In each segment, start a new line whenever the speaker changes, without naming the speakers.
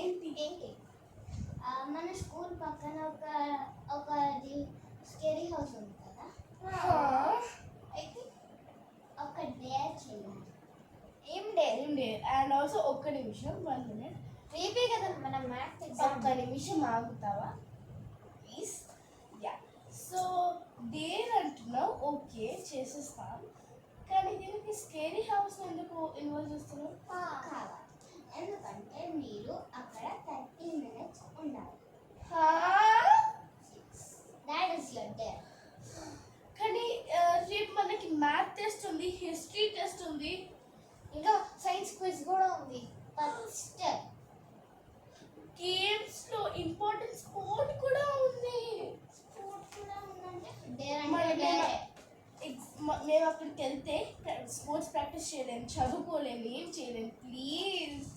ఏంటి
మన స్కూల్ పక్కన ఒకది స్కేరీ హౌస్ ఉంది కదా, అయితే ఒక డేర్ చేయాలి.
ఏం డేర్ అండ్ ఆల్సో ఒక్క నిమిషం 1 minute.
రేపే కదా మన మ్యాథ్స్ ఎగ్జామ్.
ఒక్క నిమిషం ఆగుతావా ప్లీజ్? యా, సో డేర్ అంటున్నావు, ఓకే చేసేస్తాం. కానీ దీనికి స్కేరీ హౌస్ ఎందుకు ఇన్వాల్వ్ చేస్తున్నావు?
కావాలి, ఎందుకంటే మీరు అక్కడ 30 minutes ఉండాలి. That is your dare.
కానీ రేపు మనకి మ్యాథ్ టెస్ట్ ఉంది, హిస్టరీ టెస్ట్ ఉంది,
ఇంకా సైన్స్ క్విజ్ కూడా ఉంది. ఫస్ట్
గేమ్స్ లో ఇంపార్టెంట్ స్పోర్ట్ కూడా ఉంది.
స్పోర్ట్ కూడా ఉందంటే డేర్ అంటే డేర్.
మేము అక్కడికి వెళ్తే స్పోర్ట్స్ ప్రాక్టీస్ చేయలేము, చదువుకోలేము, ఏం చేయలేము. ప్లీజ్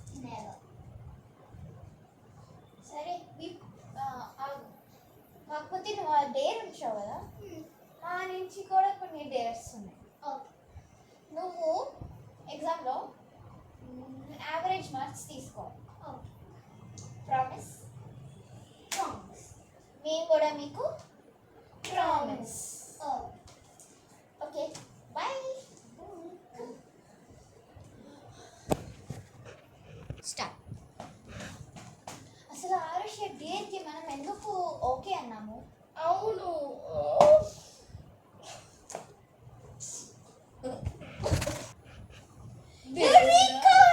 సరే కాకపోతే నువ్వు ఆ డేర్ ఉంచావు కదా, మా నుంచి కూడా కొన్ని డేర్స్ ఉన్నాయి. ఓకే, నువ్వు ఎగ్జామ్లో యావరేజ్ మార్క్స్ తీసుకో. Okay, promise? ప్రామిస్. మేము కూడా మీకు ప్రామిస్. Okay, bye. స్టార్ట్. అసలు ఆరుష్ డేర్కి మనం ఎందుకు ఓకే అన్నాము?
అవును,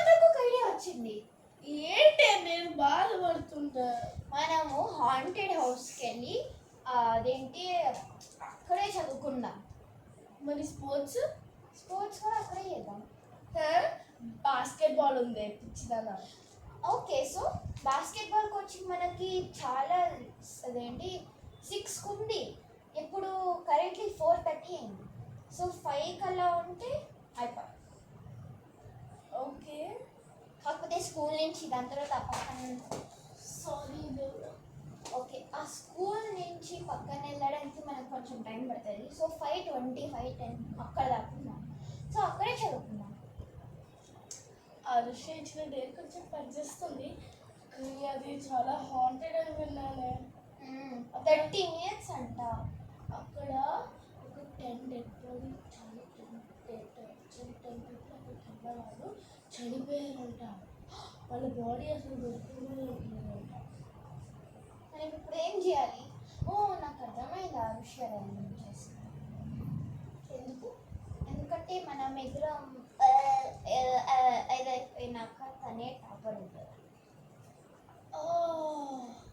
నాకు ఒక ఐడియా వచ్చింది.
ఏంటి నేను బాధపడుతుంటా.
మనము హాంటెడ్ హౌస్కి వెళ్ళి అదేంటి అక్కడే చదువుకుందాం.
మరి స్పోర్ట్స్
కూడా అక్కడే చేద్దాం.
బాస్కెట్ బాల్ ఉంది పిచ్చిదానా.
ఓకే, సో బాస్కెట్బాల్ కోచింగ్ మనకి చాలా అదేంటి 6 ఉంది. ఇప్పుడు కరెంట్లీ 4:30 అయింది. సో 5 కల్లా ఉంటే అయిపోయి.
ఓకే,
కాకపోతే స్కూల్ నుంచి దాని తర్వాత పక్కన
సారీ.
ఓకే, ఆ స్కూల్ నుంచి పక్కన వెళ్ళడానికి మనకు కొంచెం టైం పడుతుంది. సో 5:20, 5:10 అక్కడ దాకున్నాం. సో అక్కడే చదువుకుందాం.
అరుష ఇచ్చిన డేర్ కొంచెం పనిచేస్తుంది, కానీ అది చాలా హాంటెడ్ అని విన్నానే.
30 minutes అంట.
అక్కడ ఒక 10 డెడ్ బాడీ, చాలా 10 people అక్కడికి వెళ్ళేవాళ్ళు చనిపోయారంట. వాళ్ళ బాడీ అసలు దొరుకుతుందంట.
మనం ఇప్పుడు ఏం చేయాలి? నాకు అర్థమైంది ఆ విషయాలు ఏం చేస్తాం. ఎందుకంటే మనం ఎదురం ఏదైపోయినాక తనే టాపర్ ఉంటుంది.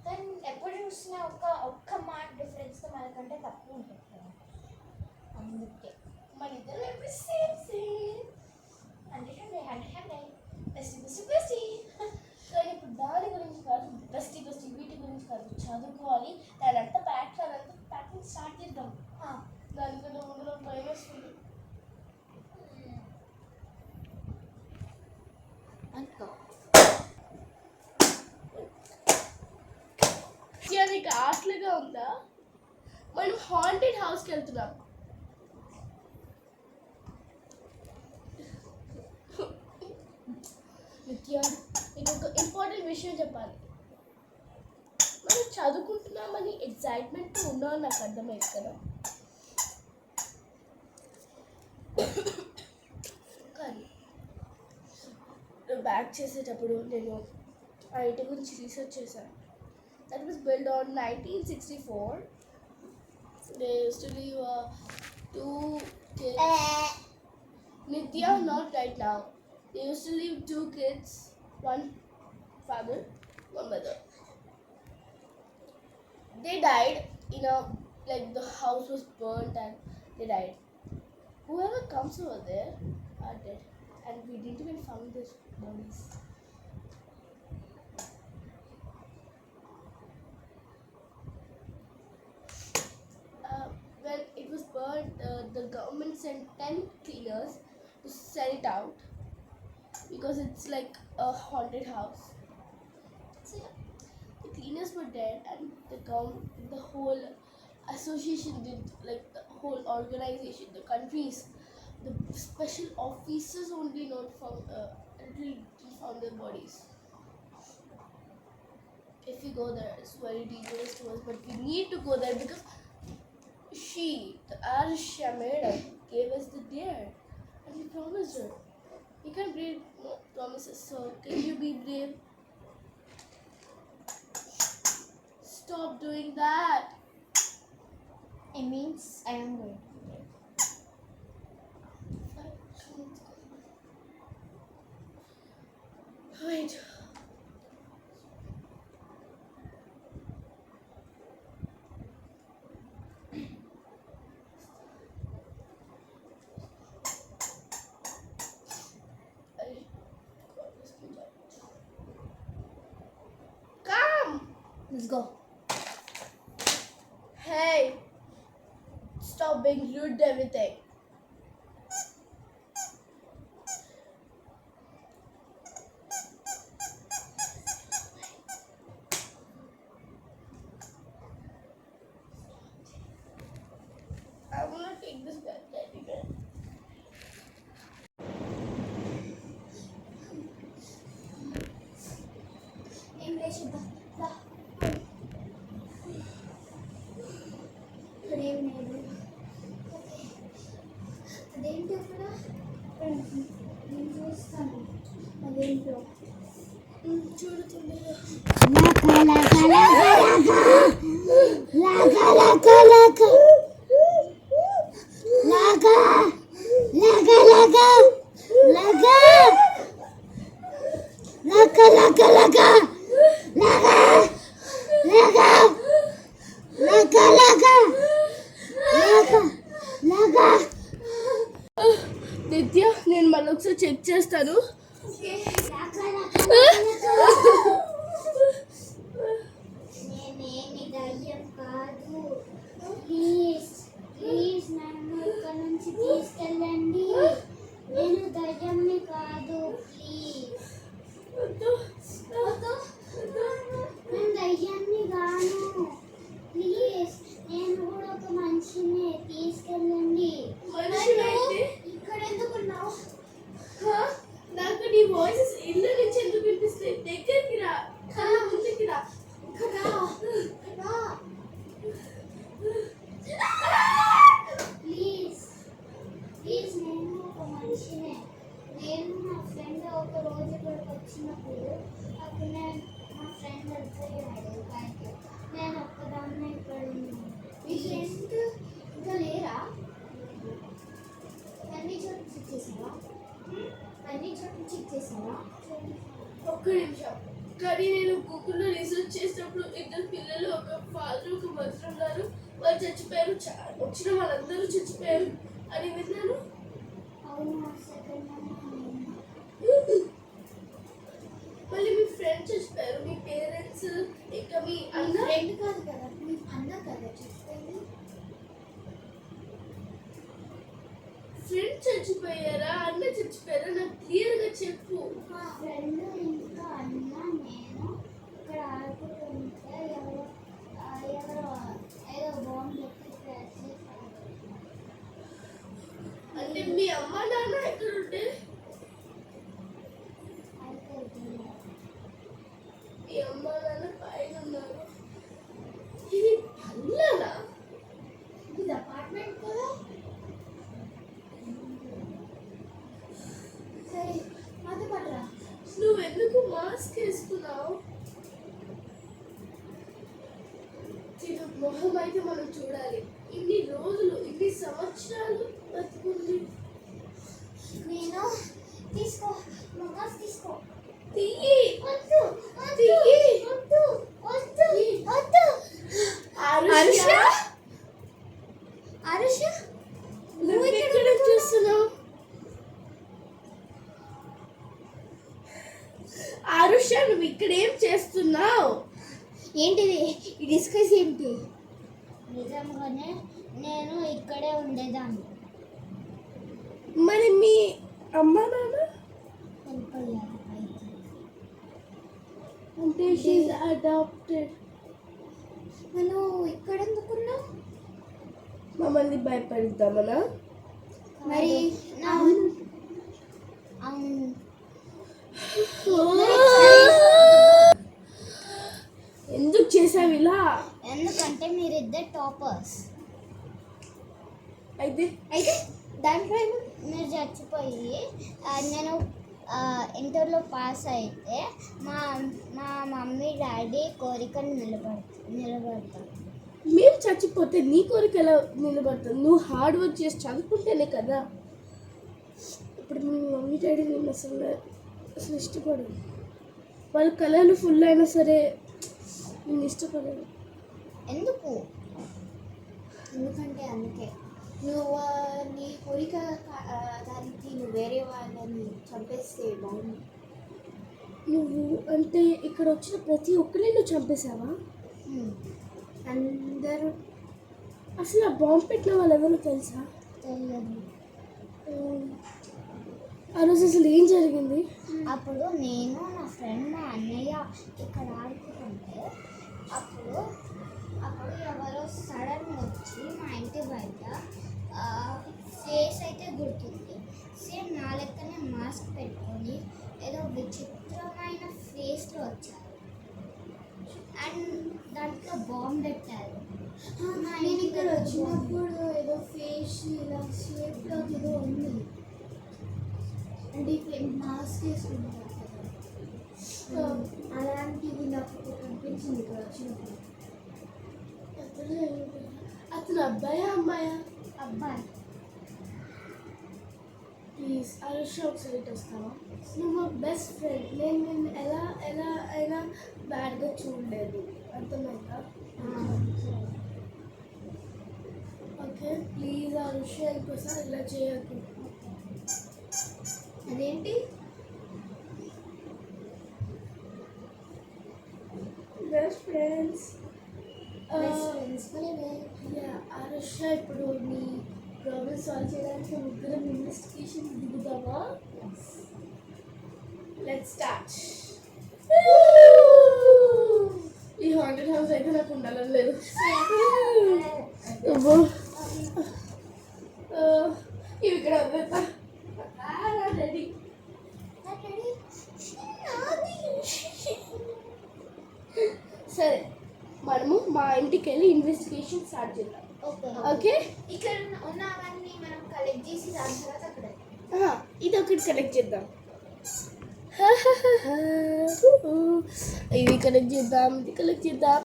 కానీ ఎప్పుడు చూసినా ఒక్క మార్క్ డిఫరెన్స్తో మనకంటే తక్కువ ఉంటుంది కదా, అందుకే
మన ఇద్దరు ఎప్పుడు సేమ్
అంటే
బెస్టీ. కానీ ఇప్పుడు దాని గురించి కాదు, బెస్టీ వీటి గురించి కాదు, చదువుకోవాలి. దానంతా ప్యాకింగ్ స్టార్ట్ చేద్దాం. దానికంటే ముందు నాకు భయం వస్తుంది. నీకు ఆటలుగా ఉందా? మనం హాంటెడ్ హౌస్కి వెళ్తున్నాం. నిత్య, నీకు ఒక ఇంపార్టెంట్ విషయం చెప్పాలి. మనం చదువుకుంటున్నామని ఎగ్జైట్మెంట్ ఉన్నామని నాకు అర్థమైంది కదా. కానీ బ్యాక్ చేసేటప్పుడు నేను ఆ ఇంటి గురించి రీసెర్చ్ చేశాను. That was built on 1964. They used to leave 2 kids. Nitya, not right now. They used to leave 2 kids, 1 father, 1 mother. They died in like the house was burnt and they died. Whoever comes over there are dead, and we didn't even found their bodies. When it was burnt, the government sent 10 cleaners to sell it out because it's like a haunted house. So yeah, the cleaners were dead, and the whole association did, like the whole organization, the countries, the special officers only not found, found their bodies. go there. It's very dangerous to us, but we need to go there because the Arisha Madam gave us the dare, and we promised her. We can't break promises, so can you be brave? Stop doing that.
It means I am going.
Wait. Come!
Let's go.
Hey! Stop being rude to everything. I want to take this bed teddy bear.
ఏం లేచిద్దాం. ఇక్కడ ఏం లేదు. అదేంటి అక్కడ నేను చూస్తాను. అదేంటో
చూడుతుంది. నిత్య నేను మళ్ళీ ఒకసారి చెక్ చేస్తాను.
నేనేమి దయ్యం కాదు. ప్లీజ్ నన్ను ఇక్కడ నుంచి తీసుకెళ్ళండి. నేను దయ్యంని కాదు. నేను దయ్యాన్ని కాను. ప్లీజ్ నేను కూడా ఒక మనిషిని. తీసుకెళ్ళండి. ఇక్కడ ఎందుకున్నావు?
నాకు నీ వాయిస్ ఇల్లు నుంచి ఎందుకు వినిపిస్తుంది? దగ్గరికి రా, కళ్ళ ముందుకి రా.
ప్లీజ్ నేను ఒక మనిషినే. నేను నా ఫ్రెండ్ ఒక రోజు ఇక్కడికి వచ్చినప్పుడు అప్పుడు మా ఫ్రెండ్ వెళ్ళిపోయాడు పైకి. నేను ఒక్కదాన్నే ఇక్కడ ఉన్నాను. మీ ఫ్రెండ్ ఇంకా లేరా? అన్ని చోట్ల చెక్ చేసావా?
ఒక్క నిమిషం. కానీ నేను గూగుల్లో రీసెర్చ్ చేసినప్పుడు ఇద్దరు పిల్లలు, ఒక ఫాదర్ ఒక మదర్ ఉన్నారు. వాళ్ళు చచ్చిపోయారు. వచ్చిన వాళ్ళందరూ చచ్చిపోయారు అని విన్నాను.
అవును.
మళ్ళీ మీ ఫ్రెండ్ చచ్చిపోయారు. మీ పేరెంట్స్ ఇంకా మీ అన్న
ఫ్రెండ్ కాదు కదా, మీ అన్న కదా చచ్చిపోయింది.
ఫ్రెండ్ చచ్చిపోయారా, అన్న చచ్చిపోయారా? నాకు క్లియర్గా చెప్పు.
మా ఫ్రెండ్ ఇంకా అన్న నేను ఇక్కడ ఆడుకుంటుంటే ఎవరో ఏదో బాంబు పెట్టి
అంటే మీ అమ్మ నాన్న ఎక్కడ ఉంటే? మీ అమ్మ నాన్న పైన ఉన్నారు. ఇది పల్లెనా?
ఇది అపార్ట్మెంట్ కదా. సరే మాతో పడరా.
నువ్వెందుకు మాస్క్ వేసుకున్నావు? మొహం అయితే మనం చూడాలి. ఇన్ని రోజులు, ఇన్ని సంవత్సరాలు బతుకుంది.
నేను తీసుకో, మాస్క్ తీసుకో.
తీయి.
వద్దు
తీయి.
వద్దు వద్దు వద్దు.
ఆరుష,
నువ్వు
ఇక్కడ చూస్తున్నావు? ఆరుష, నువ్వు ఇక్కడ ఏం చేస్తున్నావు?
ఏంటిది ఈ డిస్కస్ ఏంటి? నిజంగానే నేను ఇక్కడే ఉండేదాన్ని.
మరి మీ అమ్మ నాన్న
వెళ్ళిపోయారు.
అంటే షీఈ్ అడాప్టెడ్.
మనం ఇక్కడ ఎందుకున్నావు?
మమ్మల్ని భయపడిద్దామనా?
మరి అవును.
చేసావు ఇలా?
ఎందుకంటే మీరిద్దరు టాపర్స్.
అయితే
అయితే దాంట్లో మీరు చచ్చిపోయి నేను ఇంటర్లో పాస్ అయితే మా మా మమ్మీ డాడీ కోరికను నిలబడతాను.
మీరు చచ్చిపోతే నీ కోరిక ఎలా నిలబడుతుంది? నువ్వు హార్డ్ వర్క్ చేసి చదువుకుంటేనే కదా. ఇప్పుడు మీ మమ్మీ డాడీ నేను అసలు ఇష్టపడను. వాళ్ళ కళలు ఫుల్ అయినా సరే నేను ఇష్టపడను.
ఎందుకంటే అందుకే నువ్వు నీ కోరిక దానికి నువ్వు వేరే వాళ్ళని చంపేస్తే బాగుంది.
నువ్వు అంటే ఇక్కడ వచ్చిన ప్రతి ఒక్కరిని నువ్వు చంపేశావా?
అందరూ
అసలు ఆ బాంబు పెట్టిన వాళ్ళు ఎవరో తెలుసా?
తెలియదు.
ఆ రోజు అసలు ఏం జరిగింది?
అప్పుడు నేను నా ఫ్రెండ్ మా అన్నయ్య ఇక్కడ ఆడుకుంటుంటే అప్పుడు ఎవరో సడన్గా వచ్చి మా ఇంటి బయట ఫేస్ అయితే గుర్తుంది. సేమ్ నా లెక్కనే మాస్క్ పెట్టుకొని ఏదో విచిత్రమైన ఫేస్లో వచ్చారు అండ్ దాంట్లో బాంబు పెట్టారు. నేను ఇక్కడ వచ్చినప్పుడు ఏదో ఫేస్ ఇలా షేప్లో ఏదో ఉంది అంటే మాస్క్ వేసుకుంటారు కదా, అలాంటివి నాకు కనిపించింది ఇక్కడ వచ్చినప్పుడు.
అతను అబ్బాయా అమ్మాయా?
అబ్బాయి.
ప్లీజ్ ఆరుష ఒకసారి ఇటు వస్తావా? నువ్వు మా బెస్ట్ ఫ్రెండ్. నేను నిన్ను ఎలా ఎలా అయినా బ్యాడ్గా చూడలేదు, అర్థమైందా? ఓకే ప్లీజ్ ఆరుష ఇంకోసారి ఇలా చేయకు.
అదేంటి?
Best friends. ఆరుష ఇప్పుడు నీ ప్రాబ్లమ్ సాల్వ్ చేయడానికి ముగ్గురం ఇన్వెస్టిగేషన్ దిగుదామా? Let's start. ఈ హాంటెడ్ హౌస్ అయితే నాకు ఉండాలని లేదు. ఇవి ఇక్కడ వద్దా? రెడీ. సరే మనము మా ఇంటికి వెళ్ళి ఇన్వెస్టిగేషన్ స్టార్ట్ చేద్దాం. ఓకే
ఇక్కడ ఉన్నవన్నీ మనం కలెక్ట్ చేసి దాని తర్వాత అక్కడ
ఇది ఒకటి కలెక్ట్ చేద్దాం. ఇవి కలెక్ట్ చేద్దాం, ఇది కలెక్ట్ చేద్దాం.